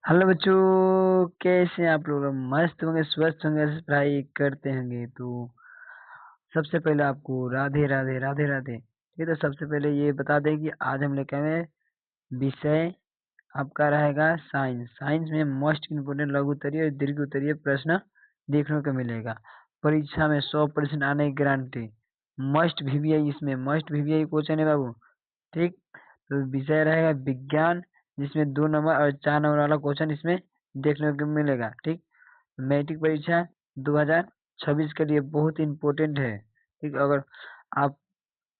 Hello बच्चों, कैसे हैं आप लोग? मस्त होंगे, स्वस्थ होंगे, पढ़ाई करते होंगे। तो सबसे पहले आपको राधे राधे राधे राधे। ठीक है, तो सबसे पहले ये बता दें कि आज हम लेकर आए हैं विषय आपका रहेगा साइंस। साइंस में मोस्ट इम्पोर्टेंट लघु उत्तरीय और दीर्घ उत्तरीय प्रश्न देखने को मिलेगा। परीक्षा में 100% आने की गारंटी। मस्ट VVI, इसमें मस्ट VVI क्वेश्चन है बाबू। ठीक, तो विषय रहेगा विज्ञान, जिसमें 2 नंबर और 4 नंबर वाला क्वेश्चन इसमें देखने को मिलेगा। ठीक, मैट्रिक परीक्षा 2026 के लिए बहुत इम्पोर्टेंट है। ठीक, आप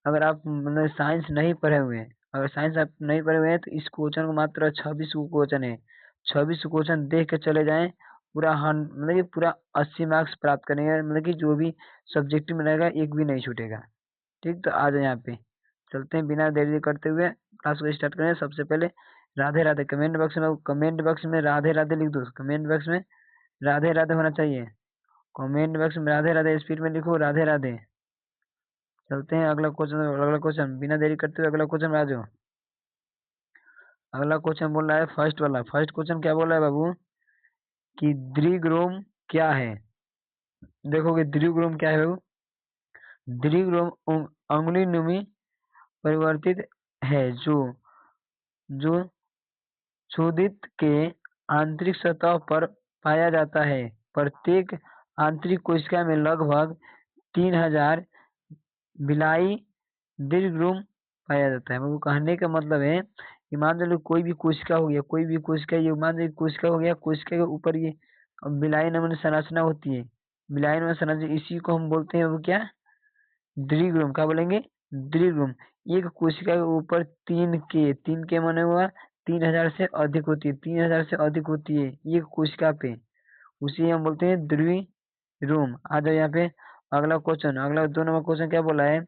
अगर आप मतलब साइंस नहीं पढ़े हुए हैं, अगर साइंस आप नहीं पढ़े हुए हैं, तो इस क्वेश्चन को मात्र 26 को क्वेश्चन है। 26 क्वेश्चन देख के चले जाएं, पूरा मतलब कि पूरा 80 मार्क्स प्राप्त करेंगे। मतलब कि जो भी सब्जेक्ट में रहेगा एक भी नहीं छूटेगा। ठीक, तो आ जाए यहाँ पे, चलते हैं बिना देरी करते हुए क्लास को स्टार्ट करें। सबसे पहले राधे राधे कमेंट बॉक्स में राधे राधे लिख दो। कमेंट बॉक्स में राधे राधे होना चाहिए। कमेंट बॉक्स में राधे राधे स्पीड में लिखो, राधे राधे। चलते हैं अगला क्वेश्चन बिना देरी करते हुए अगला क्वेश्चन आ जाओ। अगला क्वेश्चन बोल रहा है फर्स्ट क्वेश्चन क्या बोल रहा है बाबू, कि द्विग्रोम क्या है। देखोगे द्विग्रोम क्या है बाबू। द्विग्रोम अंगुली नुमी परिवर्तित है, जो जो क्षुदित के आंतरिक सतह पर पाया जाता है। प्रत्येक आंतरिक कोशिका में लगभग 3000 बिलाई दीर्घ पाया जाता है। वो कहने का मतलब है कि मान लो कोई भी कोशिका हो गया, कोई भी कोशिका, ये मान लो कोशिका हो गया, कोशिका के ऊपर ये बिलाई नामक संरचना होती है। बिलाई नामक संरचना, इसी को हम बोलते हैं वो क्या, द्विग्रुम। क्या बोलेंगे? द्विग्रुम। एक कोशिका के ऊपर 3K माने हुआ 3000 से अधिक होती है, 3000 से अधिक होती है एक कोशिका पे, उसी हम बोलते हैं द्विग्रुम। आ जाओ यहाँ पे अगला क्वेश्चन। अगला 2 नंबर क्वेश्चन क्या बोला है,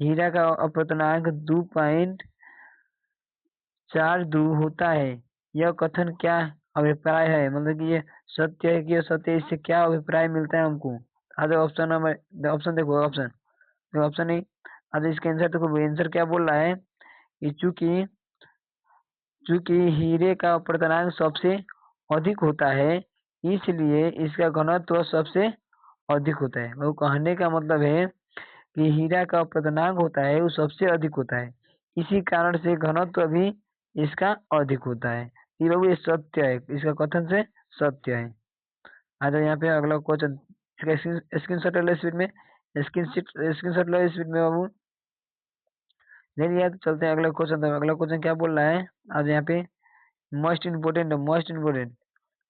हीरा का अपवर्तनांक 2.42 होता है। यह कथन क्या अभिप्राय है? मतलब कि ये सत्य है कि असत्य है, इससे क्या अभिप्राय मिलता है हमको? आज ऑप्शन देखो, ऑप्शन नहीं। आज इसका आंसर देखो, आंसर क्या बोल रहा है कि चूंकि चूंकि हीरे का अपवर्तनांक सबसे अधिक होता है, इसलिए इसका घनत्व सबसे अधिक होता है। वो कहने का मतलब है कि हीरा का अपवर्तनांक होता है वो सबसे अधिक होता है, इसी कारण से घनत्व भी इसका अधिक होता है। ये बाबू ये सत्य है, इसका कथन से सत्य है। आ जाओ यहाँ पे अगला क्वेश्चन। इसका स्क्रीन शॉट लो स्पीड में, स्क्रीन शॉट लो स्पीड में बाबू। ले लिया तो चलते हैं अगला क्वेश्चन। तो अगला क्वेश्चन क्या बोल रहा है, आज यहाँ पे मोस्ट इम्पोर्टेंट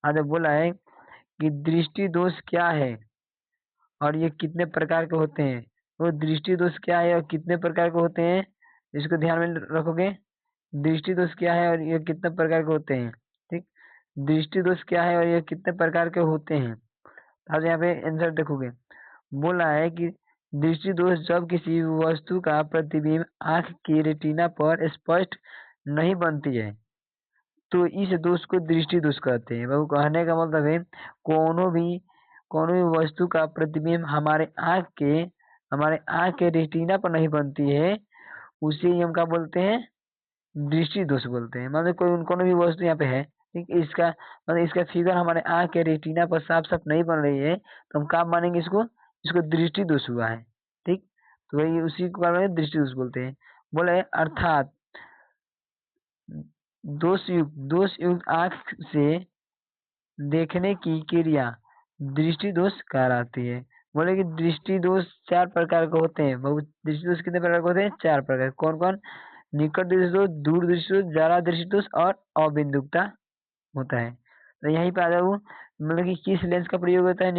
आज बोला है कि दृष्टि दोष क्या है और ये कितने प्रकार के होते हैं। वो दृष्टि दोष क्या है और कितने प्रकार के होते हैं, इसको ध्यान में रखोगे। दृष्टि दोष क्या है और ये कितने प्रकार के होते हैं। ठीक, दृष्टि दोष क्या है और ये कितने प्रकार के होते हैं। आज यहाँ पे आंसर देखोगे, बोला है कि दृष्टि दोष जब किसी वस्तु का प्रतिबिंब आंख की रेटिना पर स्पष्ट नहीं बनती है, तो इस दोष को दृष्टि दोष कहते हैं। वो कहने का मतलब है कोनो भी वस्तु का प्रतिबिंब हमारे आंख के रेटिना पर नहीं बनती है, उसे ही हम क्या बोलते हैं, दृष्टि दोष बोलते हैं। मतलब कोनो भी वस्तु यहाँ पे है, ठीक, इसका मतलब इसका फिगर हमारे आंख के रेटिना पर साफ साफ नहीं बन रही है, तो हम क्या मानेंगे इसको, इसको दृष्टि दोष हुआ है। ठीक, तो वही उसी को क्या बोलते हैं, दृष्टि दोष बोलते हैं। बोले अर्थात दोष युक्त आंख से देखने की क्रिया दृष्टि दोष कहलाती है। बोले कि दृष्टि दोष 4 प्रकार के होते हैं। बहुत दृष्टि दोष कितने प्रकार के होते हैं? 4 प्रकार। कौन कौन? निकट दृष्टि दोष, दूर दृष्टि दोष, ज्यादा दृष्टि दोष और अबिंदुकता होता है। तो यहीं पे आ जाओ, मतलब कि किस लेंस का प्रयोग होता है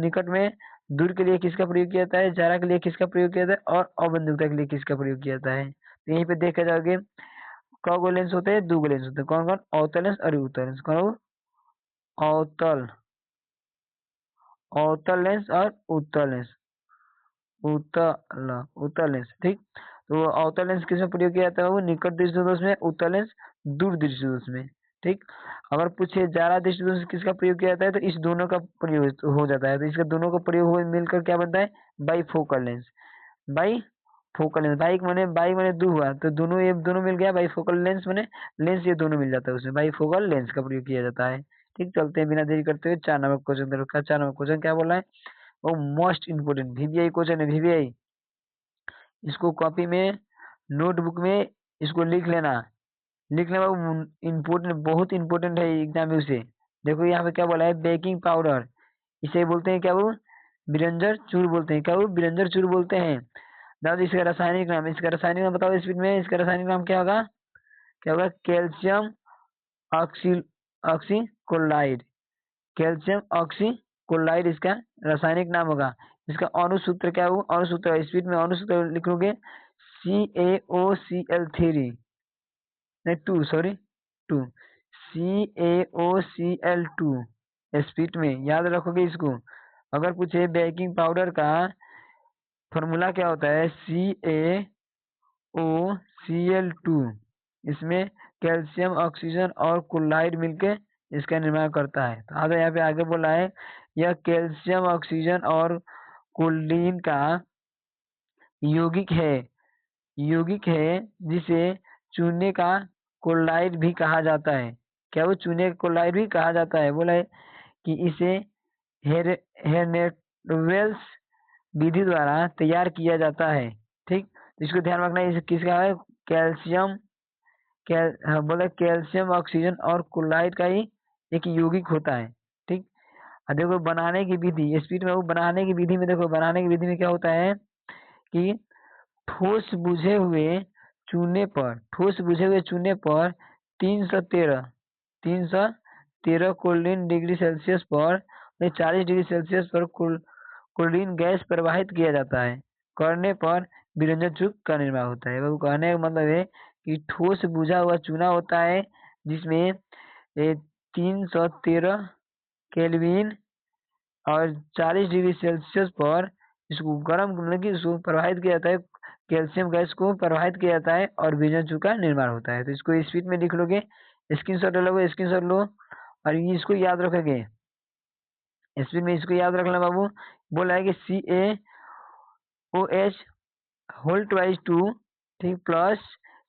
निकट में, दूर के लिए किसका प्रयोग किया जाता है, ज्यादा के लिए किसका प्रयोग किया जाता है और अबिंदुकता के लिए किसका प्रयोग किया जाता है। तो यहीं पे देखा जाओगे कौ लेंस होते हैं, 2 लेंस होते हैं। कौन कौन? अवतल लेंस और उत्तल लेंस। कौन? अवतल अवतल लेंस और उत्तल लेंस। उत्तल उत्तल लेंस। ठीक, तो अवतल लेंस किसमें प्रयोग किया जाता है? वो निकट दृष्टि दोष में, उत्तल लेंस दूर दृष्टि दोष में। ठीक, अगर पूछे ज्यादा दृष्टि दोष किसका प्रयोग किया जाता है, तो इस दोनों का प्रयोग हो जाता है। तो इसका दोनों का प्रयोग हो मिलकर क्या बनता है? By focal lens. By focal lens, bike मैंने दो हुआ तो दोनों, ये दोनों मिल गया, बाई फोकल लेंस मैंने लेंस, ये दोनों मिल जाता है उसमें, बाई फोकल लेंस का प्रयोग किया जाता है। ठीक, चलते हैं बिना देरी करते हुए 4 नंबर क्वेश्चन तरफ का। 4 नंबर क्वेश्चन क्या बोला है, वो मोस्ट इंपोर्टेंट वीवीआई क्वेश्चन है, वीवीआई। इसको कॉपी में, नोटबुक में इसको लिख लेना, लिखने में इम्पोर्टेंट, बहुत इंपॉर्टेंट है एग्जाम में उसे। देखो यहाँ पे क्या बोला है, बेकिंग पाउडर, इसे बोलते हैं क्या, वो बिरंजर चूर बोलते हैं, क्या वो बिरंजर चूर बोलते हैं। दादा इसका रासायनिक नाम, इसका रासायनिक नाम बताओ स्पीड में, इसका रासायनिक नाम क्या होगा, क्या होगा, calcium oxy oxychloride, calcium oxychloride इसका रासायनिक नाम होगा। इसका अणुसूत्र क्या हो, अणुसूत्र स्पीड में अणुसूत्र लिखोगे, CaOCl3, नहीं 2, सॉरी 2, CaOCl2, स्पीड में याद रखोगे इसको। अगर पूछे बेकिंग पाउडर का फॉर्मूला क्या होता है, CaOCl2, इसमें कैल्शियम, ऑक्सीजन और क्लोराइड मिलके इसका निर्माण करता है। तो आगे यहाँ पे आगे बोला है, यह कैल्शियम, ऑक्सीजन और क्लोरीन का यौगिक है जिसे चूने का क्लोराइड भी कहा जाता है। क्या वो चूने का क्लोराइड भी कहा जाता है, बोला है कि इसे हेरनेटवेल्स विधि द्वारा तैयार किया जाता है। ठीक, तो इसको ध्यान रखना, इसे किसका है, कैल्शियम, हाँ, बोला कैल्शियम, ऑक्सीजन और क्लोराइड का ही एक यौगिक होता है। ठीक, और देखो बनाने की विधि, स्पीड में वो बनाने की विधि में, देखो बनाने की विधि में क्या होता है कि ठोस बुझे हुए चूने पर 313 क्लोरीन डिग्री सेल्सियस पर 40 डिग्री सेल्सियस पर क्लोरीन गैस प्रवाहित किया जाता है, करने पर विरंजन चूर्ण का निर्माण होता है। वो कहने का मतलब है कि ठोस बुझा हुआ चूना होता है जिसमें 313 केल्विन और 40 डिग्री सेल्सियस पर इसको गर्म, मतलब कि इसको प्रवाहित किया जाता है, कैल्शियम गैस को प्रवाहित किया जाता है और विरंजन चूर्ण का निर्माण होता है। तो इसको स्पीड में लिख लोगे, स्क्रीनशॉट ले लोगे, स्क्रीनशॉट लो और इसको याद रखोगे। स्पीड में इसको याद रखना बाबू, बोला है कि CaOH होल ट्वाइस 2, ठीक, प्लस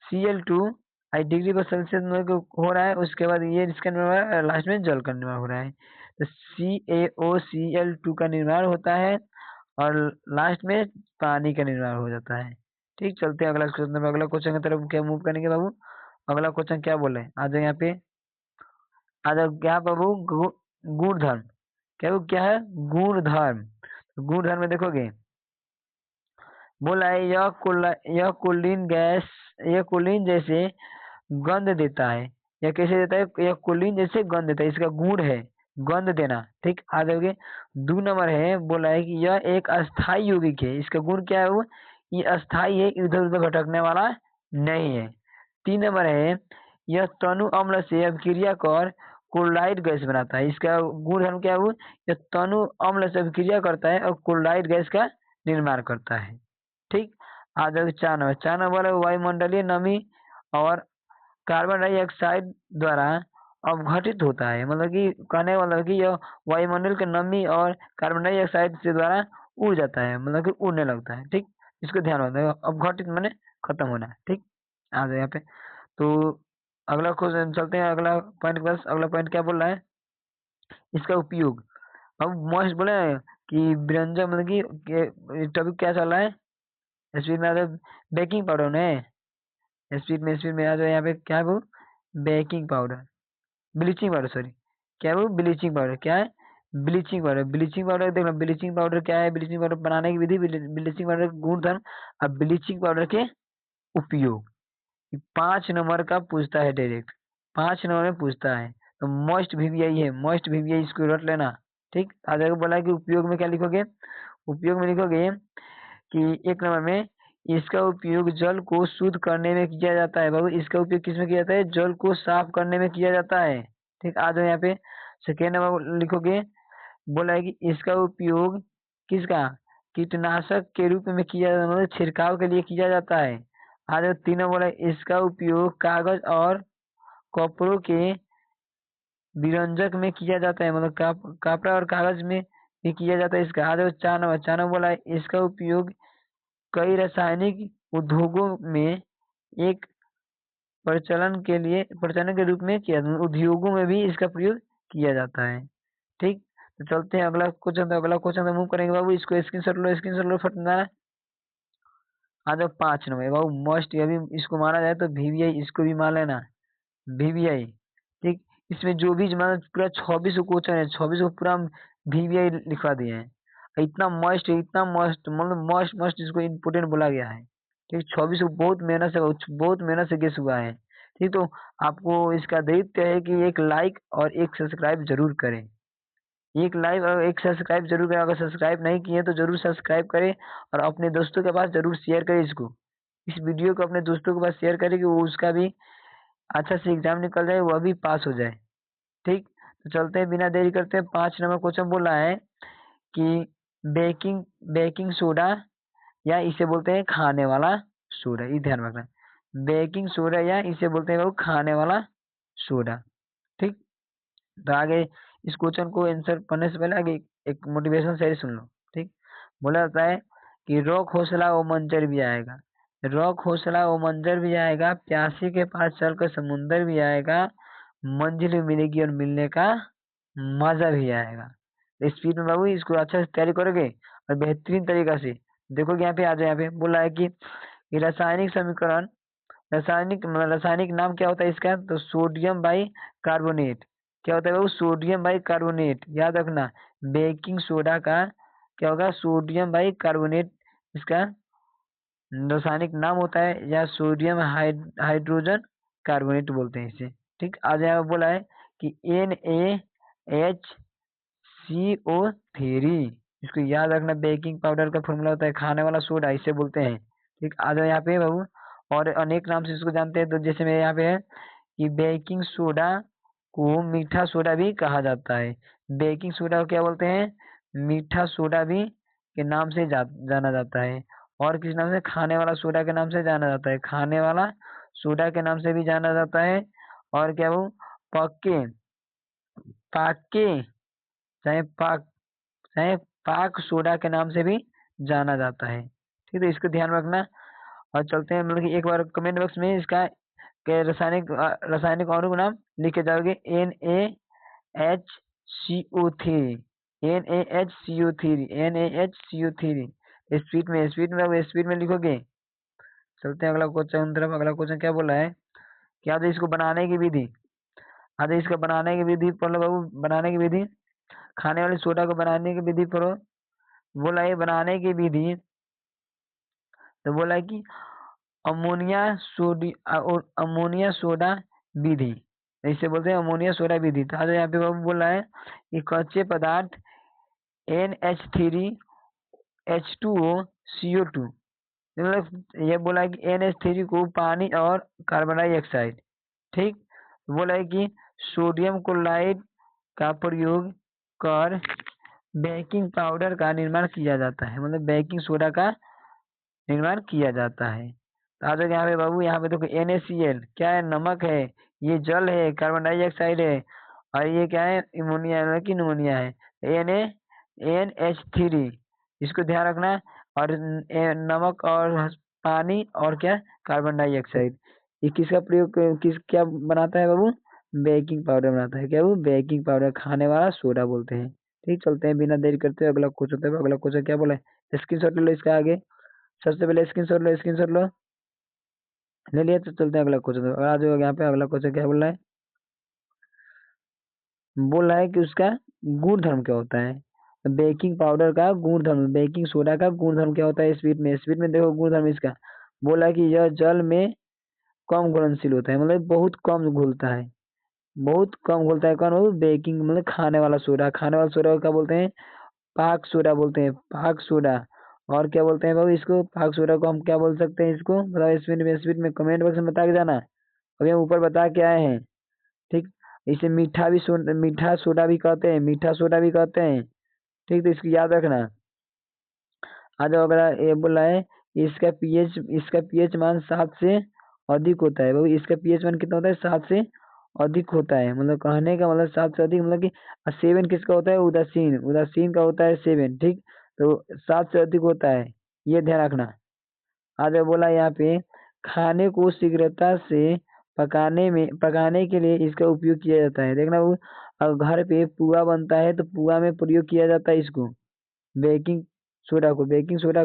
Cl2 डिग्री पर सेल्सियस में हो रहा है, उसके बाद ये इसका निर्माण लास्ट में जल का निर्माण हो रहा है। तो CaOCl2 का निर्माण होता है और लास्ट में पानी का निर्माण हो जाता है। ठीक, चलते हैं अगला क्वेश्चन, अगला क्वेश्चन की तरफ क्या मूव करेंगे बाबू। अगला क्वेश्चन क्या बोले, आ जाओ यहाँ पे, आ जाओ क्या बाबू, गुणधर्म, क्या है गुणधर्म। गुणधर्म में देखोगे, बोला है यह कुलीन जैसे गंध देता है। यह कैसे देता है, यह कुलीन जैसे गंध देता है, इसका गुण है गंध देना। ठीक, आ जाओगे 2 नंबर है, बोला है कि यह एक अस्थाई यौगिक है, इसका गुण क्या है, वो ये अस्थाई है, इधर उधर भटकने वाला नहीं है। 3 नंबर है, यह तनु अम्ल से अभिक्रिया कर क्लोराइड गैस बनाता है, इसका गुण धर्म क्या है, वो यह तनु अम्ल से अभिक्रिया करता है और क्लोराइड गैस का निर्माण करता है। ठीक, आ जाओगे 4 नंबर, 4 नंबर है वायुमंडलीय नमी और कार्बन डाइऑक्साइड द्वारा अवघटित होता है, मतलब कि कहने का मतलब कि यह वायुमंडल के नमी और कार्बन डाइऑक्साइड से द्वारा उड़ जाता है, मतलब कि उड़ने लगता है। ठीक, इसको ध्यान रखना है, अवघटित माने खत्म होना। ठीक, आ जाए यहाँ पे। तो अगला क्वेश्चन चलते हैं, अगला पॉइंट के पास। अगला पॉइंट क्या बोल रहा है, इसका उपयोग। अब मोस्ट बोले कि व्यंजन, मतलब कि टॉपिक क्या चल रहा है, स्पीड में आ जाओ, बेकिंग पाउडर ने, स्पीड में आ जाओ यहाँ पे, क्या है वो, baking powder, bleaching powder, sorry, क्या है वो, ब्लीचिंग पाउडर, क्या है, ब्लीचिंग पाउडर देखना, ब्लीचिंग पाउडर क्या है, ब्लीचिंग पाउडर बनाने की विधि, ब्लीचिंग पाउडर गुण धर्म, अब ब्लीचिंग पाउडर के उपयोग। 5 नंबर का पूछता है डायरेक्ट, 5 नंबर में पूछता है, तो मोस्ट वीवीआई है, मोस्ट वीवीआई इसको रट लेना। ठीक, आगे बोला है कि उपयोग में क्या लिखोगे, उपयोग में लिखोगे कि 1 नंबर में, इसका उपयोग जल को शुद्ध करने में किया जाता है। बाबू इसका उपयोग किस में किया जाता है, जल को साफ करने में किया जाता है। ठीक, आ जाओ यहाँ पे, सेकेंड नंबर लिखोगे, बोला है कि इसका उपयोग किसका, कीटनाशक के रूप में किया जाता है, मतलब छिड़काव के लिए किया जाता है। आ जाओ 3 नंबर, बोला है, इसका उपयोग कागज और कपड़ों के विरंजक में किया जाता है, मतलब कपड़ा और कागज में भी किया जाता है इसका। आ जाओ 4 नंबर, बोला है, इसका उपयोग कई रासायनिक उद्योगों में एक प्रचलन के रूप में किया, उद्योगों में भी इसका प्रयोग किया जाता है। ठीक, तो चलते हैं अगला क्वेश्चन। तो अगला क्वेश्चन तो मूव करेंगे बाबू, इसको स्क्रीनशॉट लो फटना। आ जाओ 5 नंबर बाबू, मस्ट अभी इसको माना जाए तो VVI, इसको भी मान लेना VVI। ठीक, इसमें जो भी पूरा 26 क्वेश्चन है, 26 को पूरा VVI लिखवा दिए हैं। इतना मस्ट मतलब मस्ट मस्ट इसको इम्पोर्टेंट बोला गया है। ठीक, 26 को बहुत मेहनत से गेस हुआ है। ठीक, तो आपको इसका दायित्व है कि एक लाइक और एक सब्सक्राइब जरूर करें। एक लाइक और एक सब्सक्राइब जरूर करें। अगर सब्सक्राइब नहीं किए तो जरूर सब्सक्राइब करें और अपने दोस्तों के पास जरूर शेयर करें इसको, इस वीडियो को अपने दोस्तों के पास शेयर करें कि वो उसका भी अच्छा से एग्जाम निकल जाए, वह भी पास हो जाए। ठीक, तो चलते हैं बिना देरी करते हैं। 5 नंबर क्वेश्चन बोल रहा है कि बेकिंग बेकिंग सोडा या इसे बोलते हैं खाने वाला सोडा, ये ध्यान रखना, बेकिंग सोडा या इसे बोलते हैं खाने वाला सोडा। ठीक, तो आगे इस क्वेश्चन को आंसर पढ़ने से पहले आगे एक मोटिवेशन शेयर सुन लो। ठीक, बोला जाता है कि रोक हौसला वो मंजर भी आएगा, रोक हौसला वो मंजर भी आएगा, प्यासी के पास चलकर समुंदर भी आएगा, मंजिल भी मिलेगी और मिलने का मजा भी आएगा। स्पीड में बाबू इसको अच्छा से तैयारी करोगे और बेहतरीन तरीका से देखोगे। यहाँ पे आ जाए, यहाँ पे बोला है कि रासायनिक समीकरण, रासायनिक नाम क्या होता है इसका, तो सोडियम बाई कार्बोनेट। क्या होता है बाबू, सोडियम बाई कार्बोनेट, याद रखना। बेकिंग सोडा का क्या होगा, सोडियम बाई कार्बोनेट इसका रासायनिक नाम होता है, या सोडियम हाइड्रोजन कार्बोनेट बोलते हैं इसे। ठीक, आज यहाँ बोला है कि NaHCO3, इसको याद रखना। बेकिंग पाउडर का फॉर्मूला होता है खाने वाला सोडा, इसे बोलते हैं। ठीक, आ जाओ यहाँ पे बाबू, और अनेक नाम से इसको जानते हैं। तो जैसे मैं यहाँ पे है कि बेकिंग सोडा को मीठा सोडा भी कहा जाता है। बेकिंग सोडा को क्या बोलते हैं, मीठा सोडा भी के नाम से जाना जाता है। और किस नाम से, खाने वाला सोडा के नाम से जाना जाता है, खाने वाला सोडा के नाम से भी जाना जाता है। और क्या वो पक्के पाके चाहे पाक चाहे पाक सोडा के नाम से भी जाना जाता है। ठीक है, तो इसको ध्यान रखना। और चलते हैं, मतलब कि एक बार कमेंट बॉक्स में इसका के रासायनिक अणु का नाम लिखे जाओगे, NaHCO3, NaHCO3। स्पीड में लिखोगे। चलते हैं अगला क्वेश्चन तरफ। अगला क्वेश्चन क्या बोला है, क्या तो इसको बनाने की विधि, आगे इसका बनाने की विधि पढ़ लो बाबू। बनाने की विधि, खाने वाले सोडा को बनाने की विधि पढ़ो। बोला है बनाने की विधि, तो बोला है कि अमोनिया सोडा विधि, इसे बोलते हैं अमोनिया सोडा विधि। तो यहाँ पे बाबू बोला है कि कच्चे पदार्थ NH3H2O मतलब ये बोला है कि NH3 को पानी और कार्बन डाइऑक्साइड। ठीक, बोला है कि सोडियम क्लोराइड का प्रयोग कर बेकिंग पाउडर का निर्माण किया जाता है, मतलब बेकिंग सोडा का निर्माण किया जाता है। तो आ जाओ यहाँ पे बाबू, यहाँ पे देखो NaCl क्या है, नमक है, ये जल है, कार्बन डाइऑक्साइड है, और ये क्या है, इमोनिया की निमोनिया है, NaNH3, इसको ध्यान रखना। और नमक और पानी और क्या, कार्बन डाइऑक्साइड, ये किसका प्रयोग, किस क्या बनाता है बाबू, बेकिंग पाउडर बनाता है। क्या वो बेकिंग पाउडर, खाने वाला सोडा बोलते हैं। ठीक, चलते हैं बिना देरी करते हुए अगला क्वेश्चन होता है। अगला क्वेश्चन क्या बोला है, स्क्रीनशॉट ले लो इसका आगे। सबसे पहले स्क्रीनशॉट लो, ले लिया। तो चलते हैं अगला क्वेश्चन। और आज यहाँ पे अगला क्वेश्चन क्या बोल रहा है, बोल रहा है कि उसका गुण धर्म क्या होता है, बेकिंग पाउडर का गुण धर्म, बेकिंग सोडा का गुण धर्म क्या होता है स्पीड में देखो गुण धर्म इसका। बोला है कि यह जल में कम घुलनशील होता है, मतलब बहुत कम घुलता है, बहुत कम घुलता है। कौन, वो बेकिंग मतलब खाने वाला सोडा, खाने वाला सोडा को क्या बोलते हैं, पाक सोडा बोलते हैं, पाक सोडा। और क्या बोलते हैं बाबू इसको, पाक सोडा को हम क्या बोल सकते हैं, इसको बताओ स्पीड में कमेंट बॉक्स में बता के जाना। अभी हम ऊपर बता के आए हैं। ठीक, इसे मीठा सोडा भी कहते हैं, मीठा सोडा भी कहते हैं। ठीक, तो इसको याद रखना। आ जाओ, अगर ये बोला है इसका पीएच मान 7 से अधिक होता है। बाबू इसका पीएच मान कितना होता है, 7 से अधिक होता है, मतलब कहने का मतलब 7 से अधिक, मतलब कि 7 किसका होता है, उदासीन, उदासीन का होता है 7। ठीक, तो 7 से अधिक होता है, ये ध्यान रखना। आगे बोला यहाँ पे खाने को शीघ्रता से पकाने के लिए इसका उपयोग किया जाता है। देखना वो घर पे पुआ बनता है तो पुआ में प्रयोग किया जाता है इसको, बेकिंग सोडा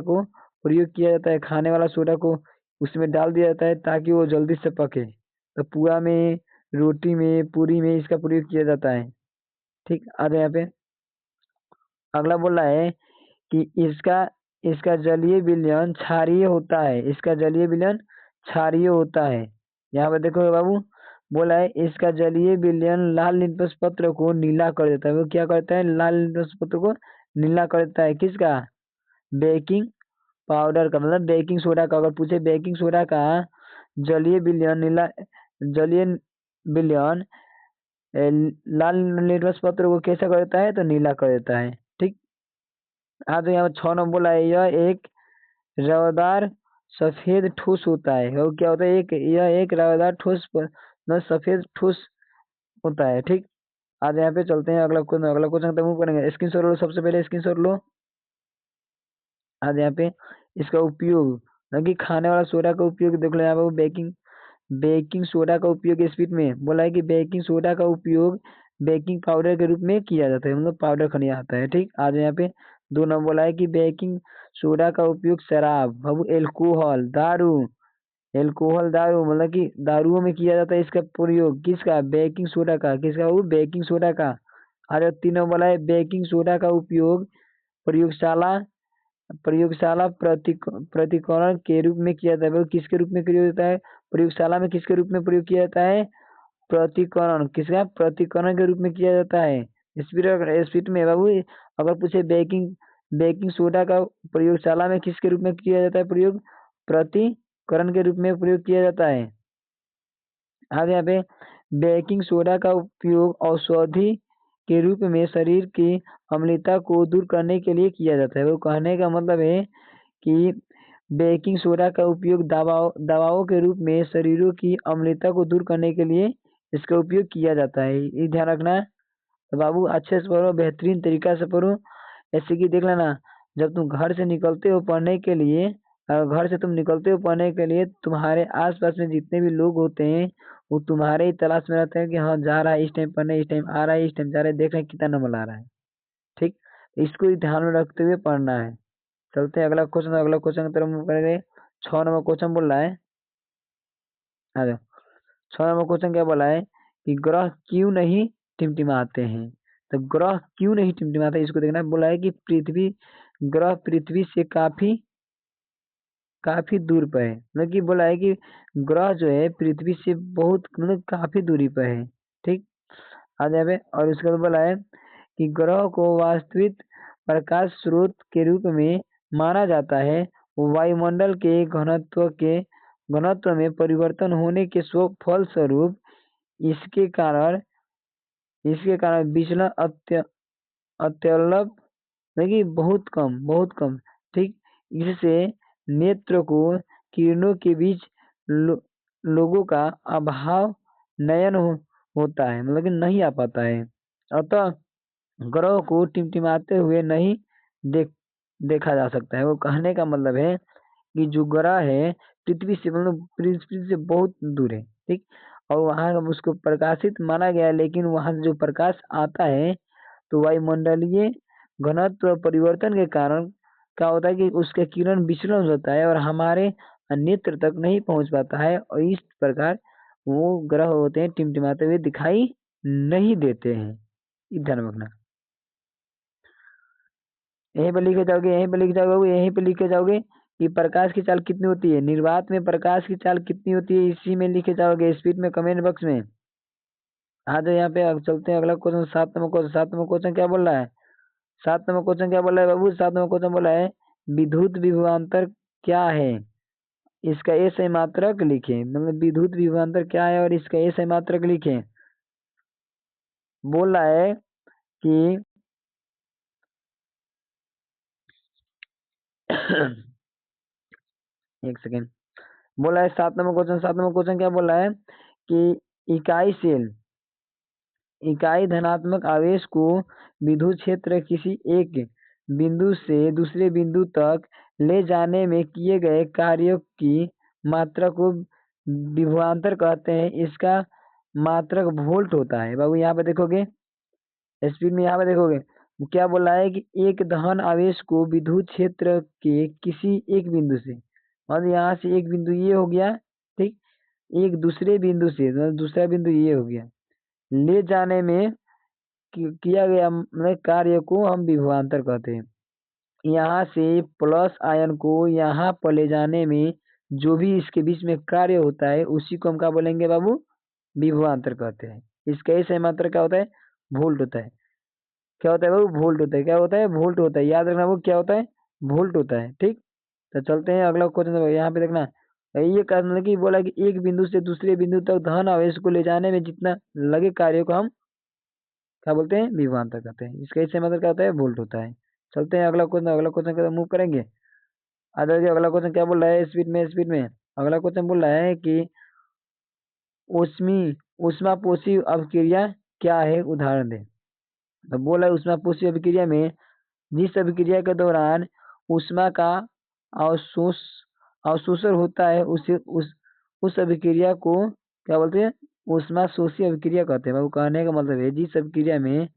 को प्रयोग किया जाता है, खाने वाला सोडा को उसमें डाल दिया जाता है ताकि वो जल्दी से पके। तो पुआ में, रोटी में, पूरी में इसका प्रयोग किया जाता है। ठीक, आगे यहाँ पे अगला बोल रहा है कि इसका इसका जलीय विलयन क्षारीय होता है। इसका जलीय विलयन क्षारीय होता है। यहाँ पे देखो बाबू, बोला है इसका जलीय विलयन लाल लिटमस पत्र को नीला कर देता है। वो क्या करता है? लाल लिटमस पत्र को नीला कर देता है। किसका? बेकिंग पाउडर का, मतलब बेकिंग सोडा का। अगर पूछे बेकिंग सोडा का जलीय विलयन जलीय विलयन लाल लिटमस पत्र को कैसा कर देता है? तो नीला कर देता है। ठीक, तो यहाँ 6 नंबर बोला है यह एक रवेदार सफेद ठोस होता है। और क्या होता है? यह एक रवेदार ठोस मतलब सफेद ठोस होता है। ठीक, आज यहाँ पे चलते हैं अगला क्वेश्चन तक मूव करेंगे। स्क्रीन शॉट लो, सबसे पहले स्क्रीन शॉट लो। आज यहाँ पे इसका उपयोग, मतलब कि खाने वाला सोडा का उपयोग देख लो। यहाँ पे बेकिंग सोडा का उपयोग स्पीड में बोला है कि बेकिंग सोडा का उपयोग बेकिंग पाउडर के रूप में किया जाता है, मतलब पाउडर खनिया आता है। ठीक, आज यहाँ पे 2 नंबर बोला है कि बेकिंग सोडा का उपयोग शराब, बाबू एल्कोहल दारू मतलब कि दारुओं में किया जाता है। इसका प्रयोग किसका? बेकिंग सोडा का। किसका? वो बेकिंग सोडा का। और 3 नंबर बोला है बेकिंग सोडा का उपयोग प्रयोगशाला प्रयोगशाला प्रतिकरण के रूप में किया जाता है। वो किसके रूप में प्रयोग होता है? प्रयोगशाला में किसके रूप में प्रयोग किया जाता है? प्रतिकरण। किसका? प्रतिकरण के रूप में किया जाता है। स्पीड में बाबू अगर पूछे बेकिंग सोडा का प्रयोगशाला में किसके रूप में किया जाता है प्रयोग? प्रतिकरण के रूप में प्रयोग किया जाता है। आगे यहाँ पे बेकिंग सोडा का उपयोग औषधि के रूप में शरीर की अम्लता को दूर करने के लिए किया जाता है। वो कहने का मतलब है कि बेकिंग सोडा का उपयोग दवाओं के रूप में शरीरों की अम्लता को दूर करने के लिए इसका उपयोग किया जाता है। ये ध्यान रखना। तो बाबू अच्छे से पढ़ो, बेहतरीन तरीका से पढ़ो। ऐसे कि देख लेना, जब तुम घर से निकलते हो पढ़ने के लिए, घर से तुम निकलते हो पढ़ने के लिए, तुम्हारे आसपास में जितने भी लोग होते हैं वो तुम्हारे ही तलाश में रहते हैं कि हाँ जा रहा है इस टाइम पढ़ने, इस टाइम आ रहा है, इस टाइम जा रहा है, देख रहे हैं कितना नंबर ला रहा है। ठीक, इसको ही ध्यान में रखते हुए पढ़ना है। चलते हैं अगला क्वेश्चन की तरफ मूव करेंगे। 6 नंबर क्वेश्चन बोल रहा है, आ जाओ। 6 नंबर क्वेश्चन क्या बोला है कि ग्रह क्यों नहीं टिमटिमाते हैं? तो ग्रह क्यों नहीं टिमटिमाते इसको देखना है। बोला है कि ग्रह पृथ्वी से काफी काफी दूर पर है, मतलब कि बोला है कि ग्रह जो है पृथ्वी से बहुत, मतलब काफी दूरी पर है। ठीक, आ जाए। और उसके बाद बोला है कि ग्रह को वास्तविक प्रकाश स्रोत के रूप में माना जाता है। वायुमंडल के घनत्व में परिवर्तन होने के फलस्वरूप इसके कारण विचलन अत्यल्प, लेकिन बहुत कम। ठीक, इससे नेत्र को किरणों के बीच लोगों का अभाव नयन होता है, मतलब कि नहीं आ पाता है। अतः ग्रह को टिमटिमाते हुए नहीं देख देखा जा सकता है। वो कहने का मतलब है कि जो ग्रह है पृथ्वी से, मतलब पृथ्वी से बहुत दूर है। ठीक, और वहां उसको प्रकाशित माना गया है, लेकिन वहां से जो प्रकाश आता है तो वायुमंडलीय घनत्व परिवर्तन के कारण क्या होता है कि उसके किरण विचलन होता है और हमारे नेत्र तक नहीं पहुंच पाता है, और इस प्रकार वो ग्रह होते हैं टिमटिमाते हुए दिखाई नहीं देते हैं। ध्यान रखना। यहीं पे लिखे जाओगे यहीं पे लिखे जाओगे कि प्रकाश की चाल कितनी होती है, निर्वात में प्रकाश की चाल कितनी होती है, इसी में लिखे जाओगे स्पीड में, कमेंट बॉक्स में। आ जाओ यहाँ पे। अब चलते हैं अगला question, 7 number question. 7 number question क्या बोल रहा है? 7 नंबर क्वेश्चन क्या बोला है बाबू? 7 नंबर क्वेश्चन बोला है विद्युत विभवांतर क्या है, इसका SI मात्रक लिखे। मतलब विद्युत विभवांतर क्या है और इसका SI मात्रक लिखे। बोल रहा है कि एक सेकेंड। बोला है 7 नंबर क्वेश्चन क्या बोला है कि इकाई सेल इकाई धनात्मक आवेश को विद्युत क्षेत्र किसी एक बिंदु से दूसरे बिंदु तक ले जाने में किए गए कार्यों की मात्रा को विभवांतर कहते हैं। इसका मात्रक वोल्ट होता है। बाबू यहाँ पे देखोगे स्पीड में, यहाँ पे देखोगे क्या बोल रहा है कि एक धन आवेश को विद्युत क्षेत्र के किसी एक बिंदु से, मतलब यहाँ से एक बिंदु ये हो गया, ठीक, एक दूसरे बिंदु से मतलब दूसरा बिंदु ये हो गया, ले जाने में किया गया मतलब कार्य को हम विभवांतर कहते हैं। यहाँ से प्लस आयन को यहाँ पर ले जाने में जो भी इसके बीच में कार्य होता है उसी को हम क्या बोलेंगे बाबू, विभवांतर कहते हैं। इसका ही सही मात्रा क्या होता है, वोल्ट होता है। क्या होता है बाबू, वोल्ट होता है। क्या होता है, वोल्ट होता है। याद रखना वो क्या होता है, वोल्ट होता है। ठीक, तो चलते हैं अगला क्वेश्चन। यहाँ पे देखना, ये मतलब कि बोला कि एक बिंदु से दूसरे बिंदु तक धन आवेश को ले जाने में जितना लगे कार्य को हम क्या बोलते हैं, विभवांतर कहते हैं। इसका इससे मतलब क्या होता है, वोल्ट होता है। चलते हैं अगला क्वेश्चन। अगला क्वेश्चन का मूव करेंगे। अगला क्वेश्चन क्या बोल रहा है, स्पीड में अगला क्वेश्चन बोल रहा है कि ऊष्मी ऊष्मापोषी अभिक्रिया क्या है, उदाहरण दे। तो बोला ऊष्मापोषी अभिक्रिया में जिस अभिक्रिया के दौरान ऊष्मा का अवशोष अवशोषण होता है उस अभिक्रिया को क्या बोलते हैं, ऊष्मा शोषी अभिक्रिया कहते हैं। वो कहने का मतलब है जिस अभिक्रिया में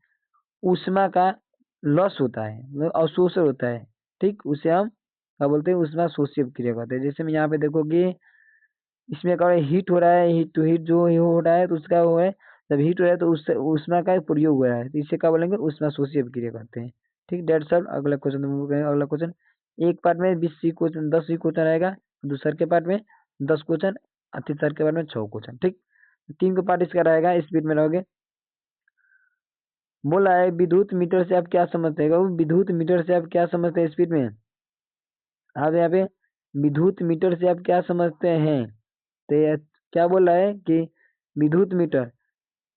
ऊष्मा का लॉस होता है, मतलब अवशोषण होता है, ठीक, उसे हम क्या बोलते हैं, ऊष्मा शोषी अभिक्रिया कहते हैं। जैसे मैं यहाँ पे देखोगे इसमें क्या हीट हो रहा है, हीट टू हीट जो हो रहा है तो उसका वो है, जब हीट हो रहा है तो उससे ऊष्मा का प्रयोग हो रहा है, तो इसे क्या बोलेंगे, ऊष्मा शोषी अभिक्रिया कहते हैं। ठीक, डेट्स ऑल। अगला क्वेश्चन अगला क्वेश्चन, एक पार्ट में 20 क्वेश्चन 10 क्वेश्चन रहेगा, दूसरे के पार्ट में 10 क्वेश्चन, तीसरे के पार्ट में 6 क्वेश्चन। ठीक, 3 को पार्ट इसका रहेगा, स्पीड में रहोगे। बोला है विद्युत मीटर से आप क्या समझते हैं, विद्युत मीटर से आप क्या समझते हैं, स्पीड में आप यहाँ पे विद्युत मीटर से आप क्या समझते हैं। तो ये क्या बोल रहा है कि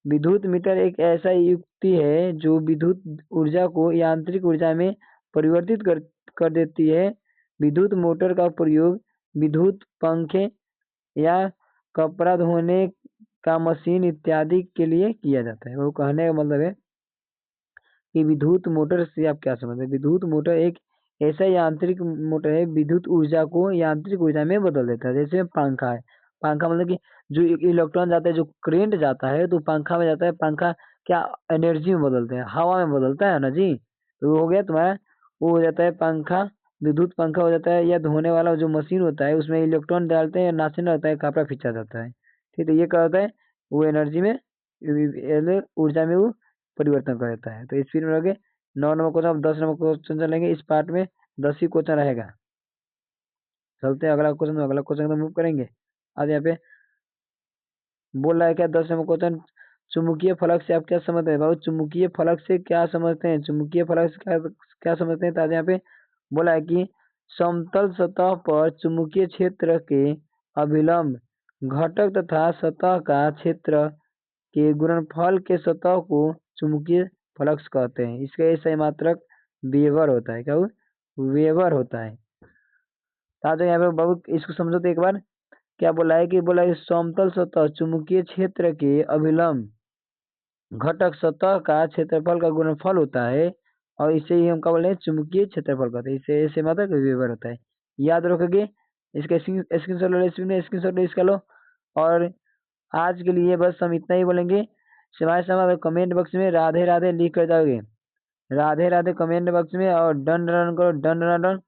विद्युत मीटर एक ऐसा युक्ति है जो विद्युत ऊर्जा को यांत्रिक ऊर्जा में परिवर्तित कर देती है। विद्युत मोटर का प्रयोग विद्युत पंखे या कपड़ा धोने का मशीन इत्यादि के लिए किया जाता है। वो कहने का मतलब है कि विद्युत मोटर से आप क्या समझते हैं। विद्युत मोटर एक ऐसा यांत्रिक मोटर है, विद्युत ऊर्जा को यांत्रिक ऊर्जा में बदल देता है। जैसे पंखा है, पंखा मतलब कि जो इलेक्ट्रॉन जाता है, जो करंट जाता है तो पंखा में जाता है, पंखा क्या एनर्जी में बदलते हैं, हवा में बदलता है ना जी। तो वो हो गया तुम्हारा, वो हो जाता है पंखा, विद्युत पंखा हो जाता है। या धोने वाला जो मशीन होता है उसमें इलेक्ट्रॉन डालते हैं, नाचने लगता है, कपड़ा खींचा जाता है। ठीक है, ये क्या होता है, वो एनर्जी में ऊर्जा में वो परिवर्तन कर देता है। तो स्पीड में रहोगे। 9 नंबर क्वेश्चन, अब 10 नंबर क्वेश्चन चलेंगे। इस पार्ट में 10 ही क्वेश्चन रहेगा। चलते हैं अगला क्वेश्चन तो मूव करेंगे। आज यहाँ पे बोल रहा है क्या, 10 नंबर क्वेश्चन, चुंबकीय फलक से आप क्या समझते हैं बाबू, चुंबकीय फलक से क्या समझते हैं, चुंबकीय फलक से क्या समझते हैं। तो आज यहाँ पे बोला है कि समतल सतह पर चुंबकीय क्षेत्र के अभिलंब घटक तथा सतह का क्षेत्र के गुणनफल के सतह को चुंबकीय फ्लक्स कहते हैं। इसका ये सही मात्रक वेबर होता है। क्या वो, वेबर होता है। तो यहाँ पे बाबू इसको समझो तो एक बार क्या बोला है कि बोला है समतल सतह चुंबकीय क्षेत्र के अभिलंब घटक सतह का क्षेत्रफल का गुणनफल होता है, और इसे ही हम क्या बोले हैं, चुंबकीय क्षेत्रफल कहते हैं। इसे ऐसे मात्रक वेबर होता है। याद रखोगे। इसका स्क्रीनशॉट इसका लो। और आज के लिए बस हम इतना ही बोलेंगे। सिवाय समय कमेंट बॉक्स में राधे राधे लिख कर जाओगे, राधे राधे कमेंट बॉक्स में, और डन डन करो, done done done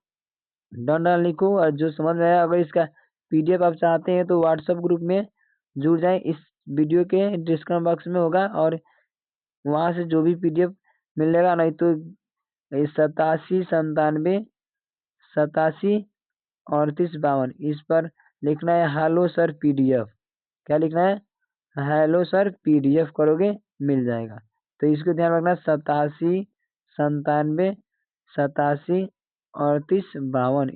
done done लिखो। और जो समझ में आया, अगर इसका पीडीएफ आप चाहते हैं तो व्हाट्सएप ग्रुप में जुड़ जाएं, इस वीडियो के डिस्क्रिप्शन बॉक्स में होगा, और वहां से जो भी पीडीएफ मिलेगा। नहीं तो 87 97 87 38 52 इस पर लिखना है हेलो सर पीडीएफ। क्या लिखना है, हेलो सर पीडीएफ करोगे मिल जाएगा। तो इसको ध्यान रखना, 87 97 87 38 52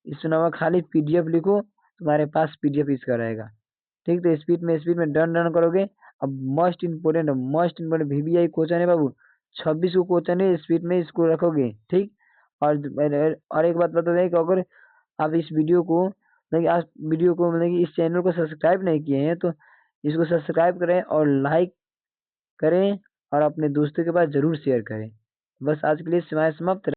इस नंबर खाली पीडीएफ लिखो, तुम्हारे पास पीडीएफ इसका रहेगा। ठीक, तो स्पीड में डन डन करोगे। अब मस्ट इम्पोर्टेंट वीवीआई क्वेश्चन है बाबू, 26 को क्वेश्चन है, स्पीड में इसको रखोगे। ठीक, और एक बात बता दें कि अगर आप इस वीडियो को मतलब कि इस चैनल को सब्सक्राइब नहीं किए हैं तो इसको सब्सक्राइब करें और लाइक करें, और अपने दोस्तों के पास जरूर शेयर करें। बस आज के लिए समय समाप्त।